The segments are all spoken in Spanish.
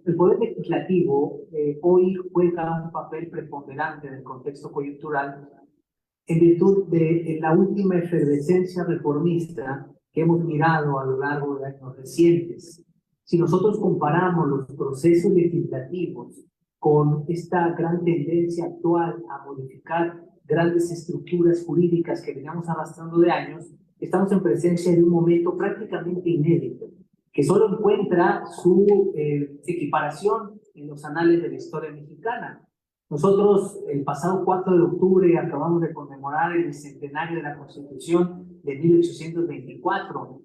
El poder legislativo hoy juega un papel preponderante en el contexto coyuntural en virtud de la última efervescencia reformista que hemos mirado a lo largo de años recientes. Si nosotros comparamos los procesos legislativos con esta gran tendencia actual a modificar grandes estructuras jurídicas que veníamos arrastrando de años, estamos en presencia de un momento prácticamente inédito, que solo encuentra su equiparación en los anales de la historia mexicana. Nosotros, el pasado 4 de octubre, acabamos de conmemorar el bicentenario de la Constitución de 1824,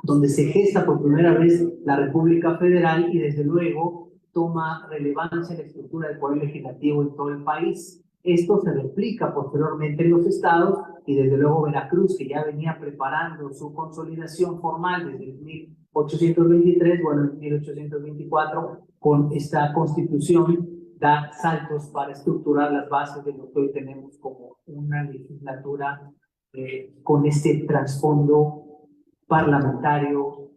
donde se gesta por primera vez la República Federal y, desde luego, toma relevancia en la estructura del poder legislativo en todo el país. Esto se replica posteriormente en los estados y, desde luego, Veracruz, que ya venía preparando su consolidación formal desde el 1823, bueno, en 1824, con esta constitución, da saltos para estructurar las bases de lo que hoy tenemos como una legislatura con este trasfondo parlamentario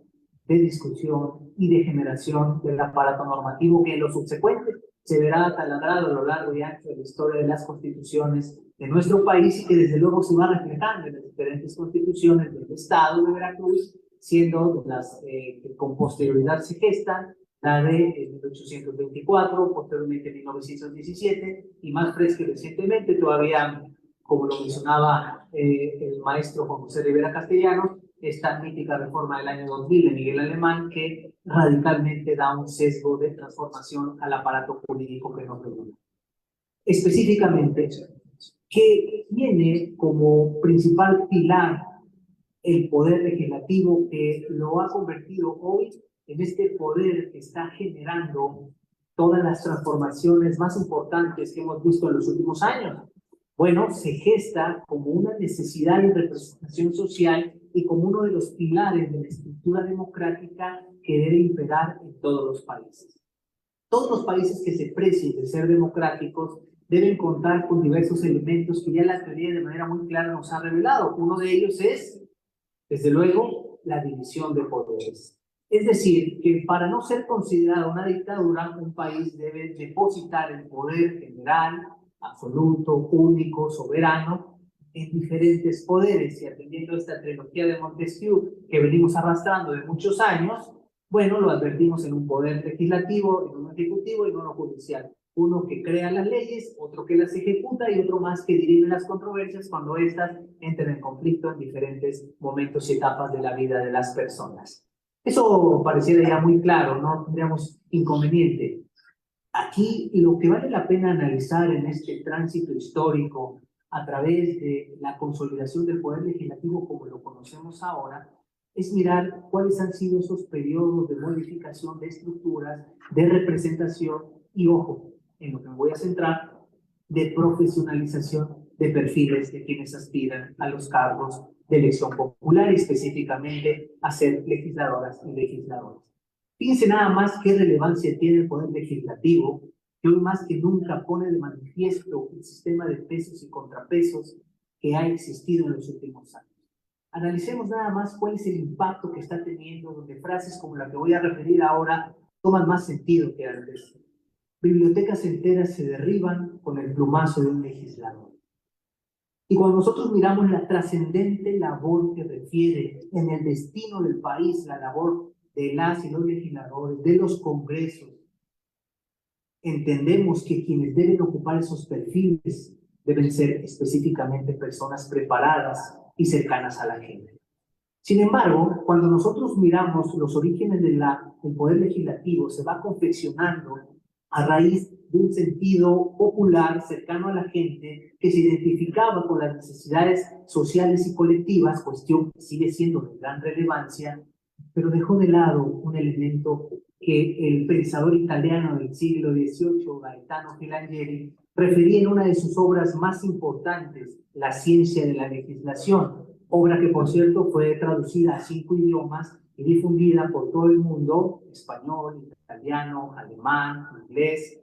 de discusión y de generación del aparato normativo que en lo subsecuente se verá taladrado a lo largo y ancho de la historia de las constituciones de nuestro país y que desde luego se va reflejando en las diferentes constituciones del estado de Veracruz, siendo las que con posterioridad se gestan, la de 1824, posteriormente 1917 y más fresca y recientemente todavía, como lo mencionaba el maestro Juan José Rivera Castellanos, esta mítica reforma del año 2000 de Miguel Alemán, que radicalmente da un sesgo de transformación al aparato jurídico que nos regula. Específicamente, que tiene como principal pilar el poder legislativo, que lo ha convertido hoy en este poder que está generando todas las transformaciones más importantes que hemos visto en los últimos años. Bueno, se gesta como una necesidad de representación social y como uno de los pilares de la estructura democrática que debe imperar en todos los países. Todos los países que se precien de ser democráticos deben contar con diversos elementos que ya la teoría de manera muy clara nos ha revelado. Uno de ellos es, desde luego, la división de poderes. Es decir, que para no ser considerada una dictadura, un país debe depositar el poder general, absoluto, único, soberano, en diferentes poderes. Y atendiendo esta trilogía de Montesquieu que venimos arrastrando de muchos años, bueno, lo advertimos en un poder legislativo, en un ejecutivo y en uno judicial. Uno que crea las leyes, otro que las ejecuta y otro más que dirime las controversias cuando éstas entran en conflicto en diferentes momentos y etapas de la vida de las personas. Eso pareciera ya muy claro, no tendríamos inconveniente. Aquí lo que vale la pena analizar en este tránsito histórico a través de la consolidación del poder legislativo como lo conocemos ahora, es mirar cuáles han sido esos periodos de modificación de estructuras, de representación y, ojo, en lo que me voy a centrar, de profesionalización de perfiles de quienes aspiran a los cargos de elección popular y específicamente a ser legisladoras y legisladores. Fíjense nada más qué relevancia tiene el poder legislativo, que hoy más que nunca pone de manifiesto el sistema de pesos y contrapesos que ha existido en los últimos años. Analicemos nada más cuál es el impacto que está teniendo, donde frases como la que voy a referir ahora toman más sentido que antes. Bibliotecas enteras se derriban con el plumazo de un legislador. Y cuando nosotros miramos la trascendente labor que refiere en el destino del país, la labor de las y los legisladores, de los congresos, entendemos que quienes deben ocupar esos perfiles deben ser específicamente personas preparadas y cercanas a la gente. Sin embargo, cuando nosotros miramos los orígenes del poder legislativo, se va confeccionando a raíz de un sentido popular cercano a la gente que se identificaba con las necesidades sociales y colectivas, cuestión que sigue siendo de gran relevancia, pero dejó de lado un elemento que el pensador italiano del siglo XVIII, Gaetano Filangieri, refería en una de sus obras más importantes, La ciencia de la legislación, obra que, por cierto, fue traducida a 5 idiomas y difundida por todo el mundo: español, italiano, alemán, inglés,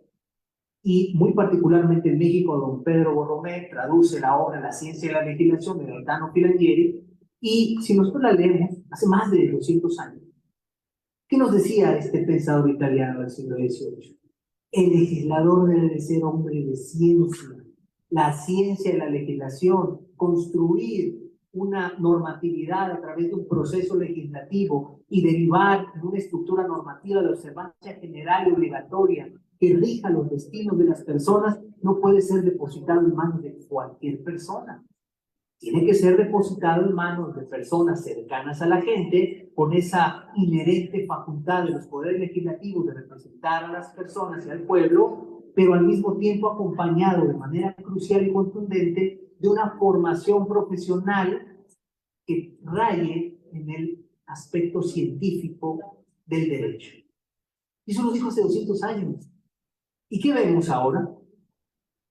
y muy particularmente en México, don Pedro Borromé traduce la obra La ciencia de la legislación de Gaetano Filangieri, y si nosotros la leemos hace más de 200 años, ¿Qué nos decía este pensador italiano del siglo XVIII? El legislador debe de ser hombre de ciencia, la ciencia de la legislación, construir una normatividad a través de un proceso legislativo y derivar en una estructura normativa de observancia general y obligatoria que rija los destinos de las personas, no puede ser depositado en manos de cualquier persona. Tiene que ser depositado en manos de personas cercanas a la gente, con esa inherente facultad de los poderes legislativos de representar a las personas y al pueblo, pero al mismo tiempo acompañado de manera crucial y contundente de una formación profesional que raye en el aspecto científico del derecho. Y eso lo dijo hace 200 años. ¿Y qué vemos ahora?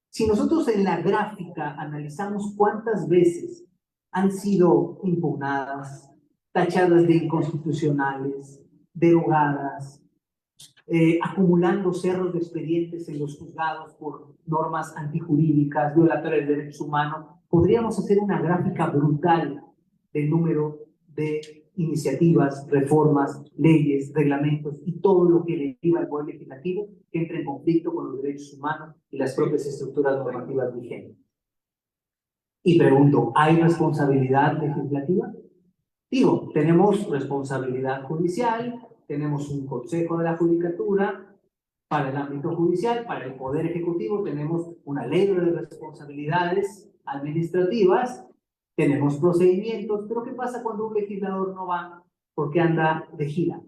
Si nosotros en la gráfica analizamos cuántas veces han sido impugnadas, tachadas de inconstitucionales, derogadas, acumulando cerros de expedientes en los juzgados por normas antijurídicas, violatorias de derechos humanos, podríamos hacer una gráfica brutal del número de iniciativas, reformas, leyes, reglamentos y todo lo que deriva al poder legislativo que entra en conflicto con los derechos humanos y las propias estructuras normativas vigentes. Y pregunto, ¿hay responsabilidad legislativa? Digo, tenemos responsabilidad judicial, tenemos un consejo de la judicatura para el ámbito judicial, para el poder ejecutivo tenemos una ley de responsabilidades administrativas, tenemos procedimientos, pero ¿qué pasa cuando un legislador no va porque anda de gira?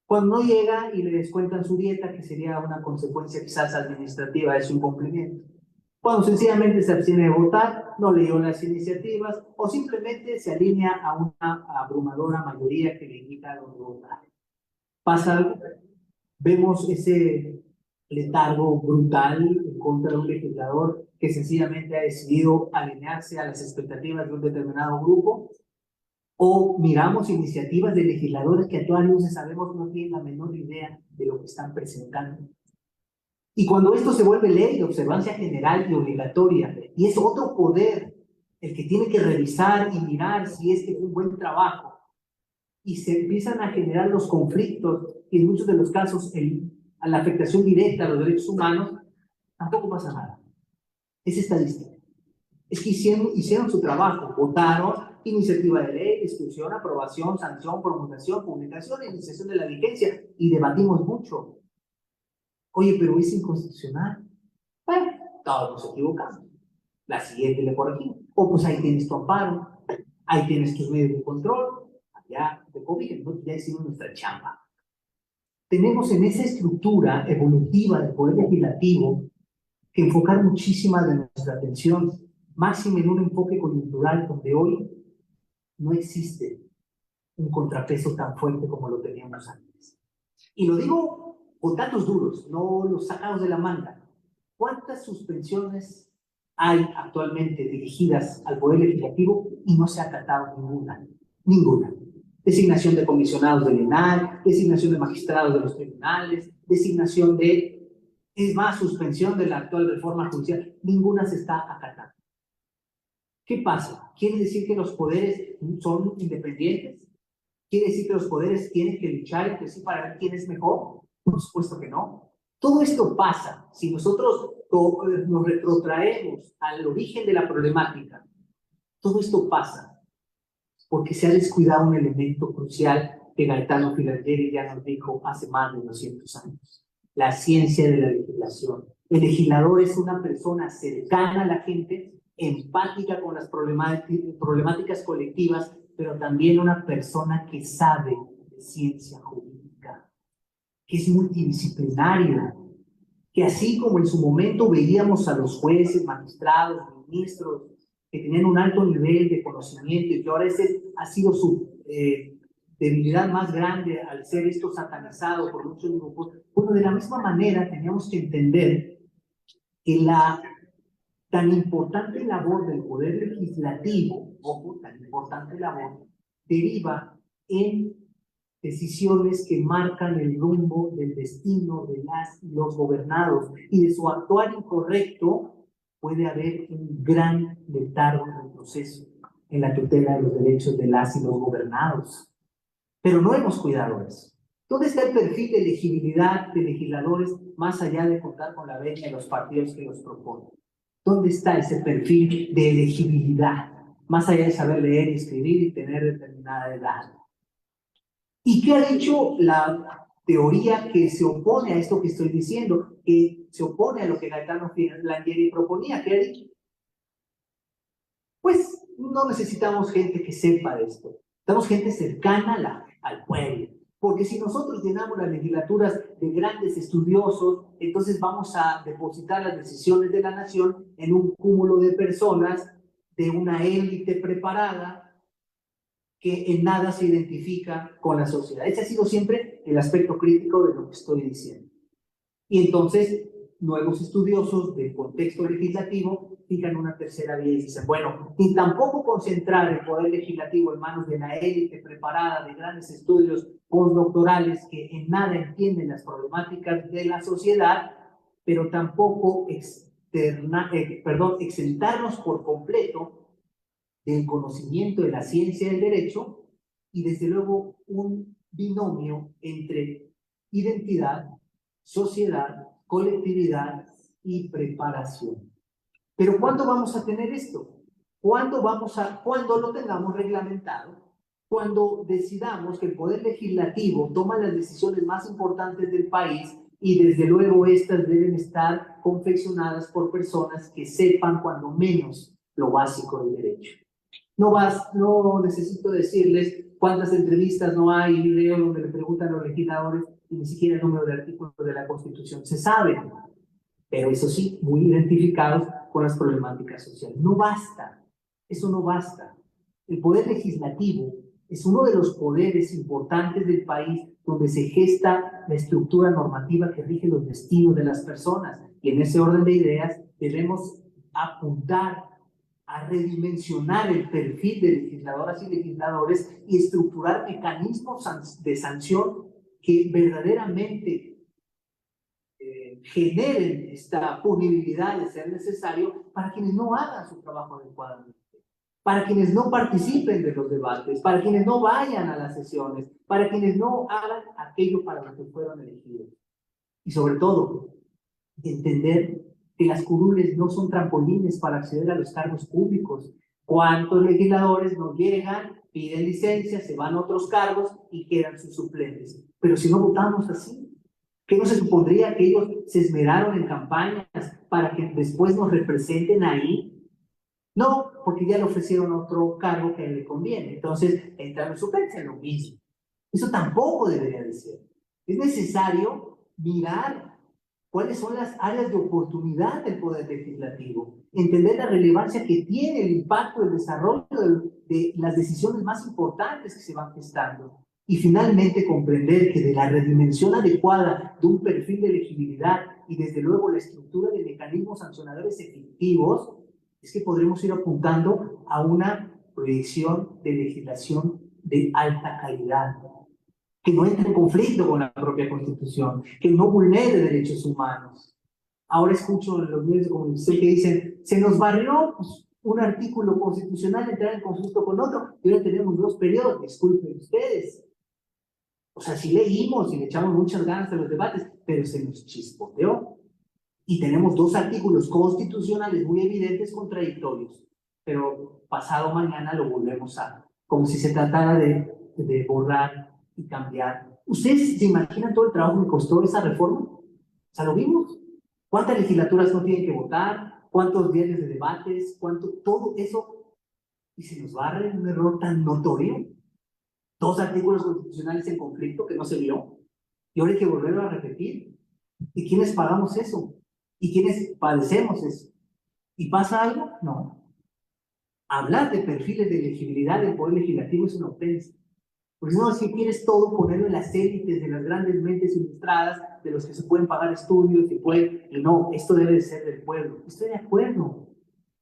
Cuando no llega y le descuentan su dieta, que sería una consecuencia quizás administrativa de su incumplimiento. Cuando sencillamente se abstiene de votar, no leyó las iniciativas o simplemente se alinea a una abrumadora mayoría que le indica dónde votar. Pasa algo, vemos ese letargo brutal en contra de un legislador que sencillamente ha decidido alinearse a las expectativas de un determinado grupo, o miramos iniciativas de legisladores que a todas luces sabemos no tienen la menor idea de lo que están presentando. Y cuando esto se vuelve ley de observancia general y obligatoria, y es otro poder el que tiene que revisar y mirar si es que fue un buen trabajo, y se empiezan a generar los conflictos, y en muchos de los casos a la afectación directa a los derechos humanos, tampoco pasa nada. Es estadística. Es que hicieron su trabajo, votaron, iniciativa de ley, discusión, aprobación, sanción, promulgación, publicación, iniciación de la vigencia, y debatimos mucho. Oye, pero es inconstitucional. Bueno, todos nos equivocamos. La siguiente le corregimos. O pues ahí tienes tu amparo, ahí tienes tus medios de control, allá te corrigen, entonces ya hicimos nuestra chamba. Tenemos en esa estructura evolutiva del poder legislativo que enfocar muchísima de nuestra atención, máximo en un enfoque coyuntural donde hoy no existe un contrapeso tan fuerte como lo teníamos antes. Y lo digo con datos duros, no los sacados de la manga. ¿Cuántas suspensiones hay actualmente dirigidas al Poder Legislativo y no se ha acatado ninguna? Ninguna. Designación de comisionados del ENAR, designación de magistrados de los tribunales, designación de, es más, suspensión de la actual reforma judicial. Ninguna se está acatando. ¿Qué pasa? ¿Quiere decir que los poderes son independientes? ¿Quiere decir que los poderes tienen que luchar entre sí para ver quién es mejor? Por supuesto que no. Todo esto pasa si nosotros nos retrotraemos al origen de la problemática. Todo esto pasa porque se ha descuidado un elemento crucial que Gaetano Filargeri ya nos dijo hace más de 200 años. La ciencia de la legislación. El legislador es una persona cercana a la gente, empática con las problemáticas colectivas, pero también una persona que sabe de ciencia jurídica, que es multidisciplinario, que así como en su momento veíamos a los jueces, magistrados, ministros, que tenían un alto nivel de conocimiento y que ahora ese ha sido su debilidad más grande al ser esto satanizado por muchos grupos, bueno, de la misma manera teníamos que entender que la tan importante labor del poder legislativo, ojo, tan importante labor, deriva en decisiones que marcan el rumbo del destino de las y los gobernados, y de su actuar incorrecto puede haber un gran letargo en el proceso, en la tutela de los derechos de las y los gobernados. Pero no hemos cuidado eso. ¿Dónde está el perfil de elegibilidad de legisladores más allá de contar con la venia de los partidos que los proponen? ¿Dónde está ese perfil de elegibilidad más allá de saber leer y escribir y tener determinada edad? ¿Y qué ha dicho la teoría que se opone a esto que estoy diciendo, que se opone a lo que Gaetano Filangieri proponía? ¿Qué ha dicho? Pues no necesitamos gente que sepa de esto, necesitamos gente cercana al pueblo. Porque si nosotros llenamos las legislaturas de grandes estudiosos, entonces vamos a depositar las decisiones de la nación en un cúmulo de personas de una élite preparada que en nada se identifica con la sociedad. Ese ha sido siempre el aspecto crítico de lo que estoy diciendo. Y entonces, nuevos estudiosos del contexto legislativo fijan una tercera vía y dicen, bueno, ni tampoco concentrar el poder legislativo en manos de la élite preparada de grandes estudios postdoctorales que en nada entienden las problemáticas de la sociedad, pero tampoco exentarnos por completo del conocimiento de la ciencia del derecho y desde luego un binomio entre identidad, sociedad, colectividad y preparación. Pero ¿cuándo vamos a tener esto? Cuando lo tengamos reglamentado, cuando decidamos que el Poder Legislativo toma las decisiones más importantes del país y desde luego estas deben estar confeccionadas por personas que sepan cuando menos lo básico del derecho. No necesito decirles cuántas entrevistas no hay y videos donde le preguntan a los legisladores y ni siquiera el número de artículos de la Constitución se sabe, pero eso sí, muy identificados con las problemáticas sociales. No basta, eso no basta. El poder legislativo es uno de los poderes importantes del país donde se gesta la estructura normativa que rige los destinos de las personas. Y en ese orden de ideas debemos apuntar a redimensionar el perfil de legisladoras y legisladores y estructurar mecanismos de sanción que verdaderamente generen esta punibilidad de ser necesario para quienes no hagan su trabajo adecuadamente, para quienes no participen de los debates, para quienes no vayan a las sesiones, para quienes no hagan aquello para lo que fueron elegidos. Y sobre todo, entender que las curules no son trampolines para acceder a los cargos públicos. ¿Cuántos legisladores no llegan, piden licencia, se van a otros cargos y quedan sus suplentes? Pero si no votamos así, ¿qué no se supondría que ellos se esmeraron en campañas para que después nos representen ahí? No, porque ya le ofrecieron otro cargo que le conviene. Entonces, entran en suplencia, lo mismo. Eso tampoco debería de ser. Es necesario mirar cuáles son las áreas de oportunidad del poder legislativo, entender la relevancia que tiene el impacto del desarrollo de las decisiones más importantes que se van gestando. Y finalmente comprender que de la redimensión adecuada de un perfil de elegibilidad y desde luego la estructura de mecanismos sancionadores efectivos es que podremos ir apuntando a una proyección de legislación de alta calidad, que no entre en conflicto con la propia Constitución, que no vulnere derechos humanos. Ahora escucho en los medios de comunicación que dicen, se nos barrió un artículo constitucional entrar en conflicto con otro, y ahora tenemos 2 periodos, disculpen ustedes. O sea, sí leímos y le echamos muchas ganas a los debates, pero se nos chispoteó. Y tenemos 2 artículos constitucionales muy evidentes contradictorios, pero pasado mañana lo volvemos a, como si se tratara de borrar y cambiar. ¿Ustedes se imaginan todo el trabajo que costó esa reforma? O sea, lo vimos. ¿Cuántas legislaturas no tienen que votar? ¿Cuántos días de debates? Todo eso. Y se nos barre un error tan notorio. 2 artículos constitucionales en conflicto que no se vio. Y ahora hay que volverlo a repetir. ¿Y quiénes pagamos eso? ¿Y quiénes padecemos eso? ¿Y pasa algo? No. Hablar de perfiles de elegibilidad del poder legislativo es una ofensa. Porque no, es que quieres todo ponerlo en las élites de las grandes mentes ilustradas, de los que se pueden pagar estudios y no, esto debe de ser del pueblo. Estoy de acuerdo.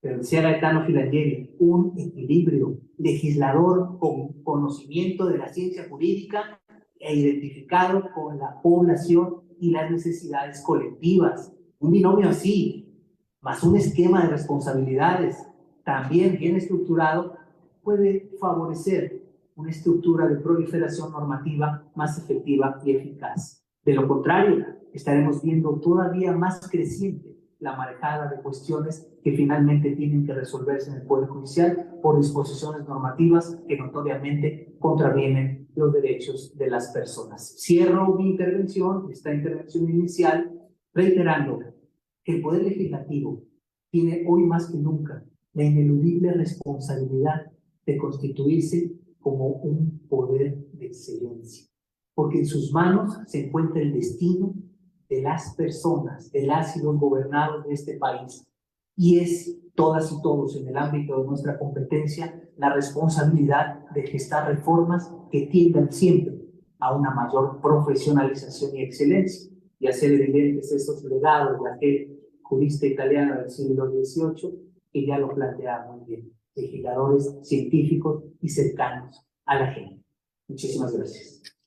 Pero decía Gaetano Filangieri, un equilibrio, legislador con conocimiento de la ciencia jurídica e identificado con la población y las necesidades colectivas. Un binomio así, más un esquema de responsabilidades también bien estructurado, puede favorecer una estructura de proliferación normativa más efectiva y eficaz. De lo contrario, estaremos viendo todavía más creciente la marejada de cuestiones que finalmente tienen que resolverse en el Poder Judicial por disposiciones normativas que notoriamente contravienen los derechos de las personas. Cierro mi intervención, esta intervención inicial, reiterando que el Poder Legislativo tiene hoy más que nunca la ineludible responsabilidad de constituirse como un poder de excelencia, porque en sus manos se encuentra el destino de las personas, de las y los gobernados de este país, y es todas y todos en el ámbito de nuestra competencia la responsabilidad de gestar reformas que tiendan siempre a una mayor profesionalización y excelencia, y hacer evidentes esos legados de aquel jurista italiano del siglo XVIII que ya lo planteaba muy bien, legisladores científicos y cercanos a la gente. Muchísimas gracias.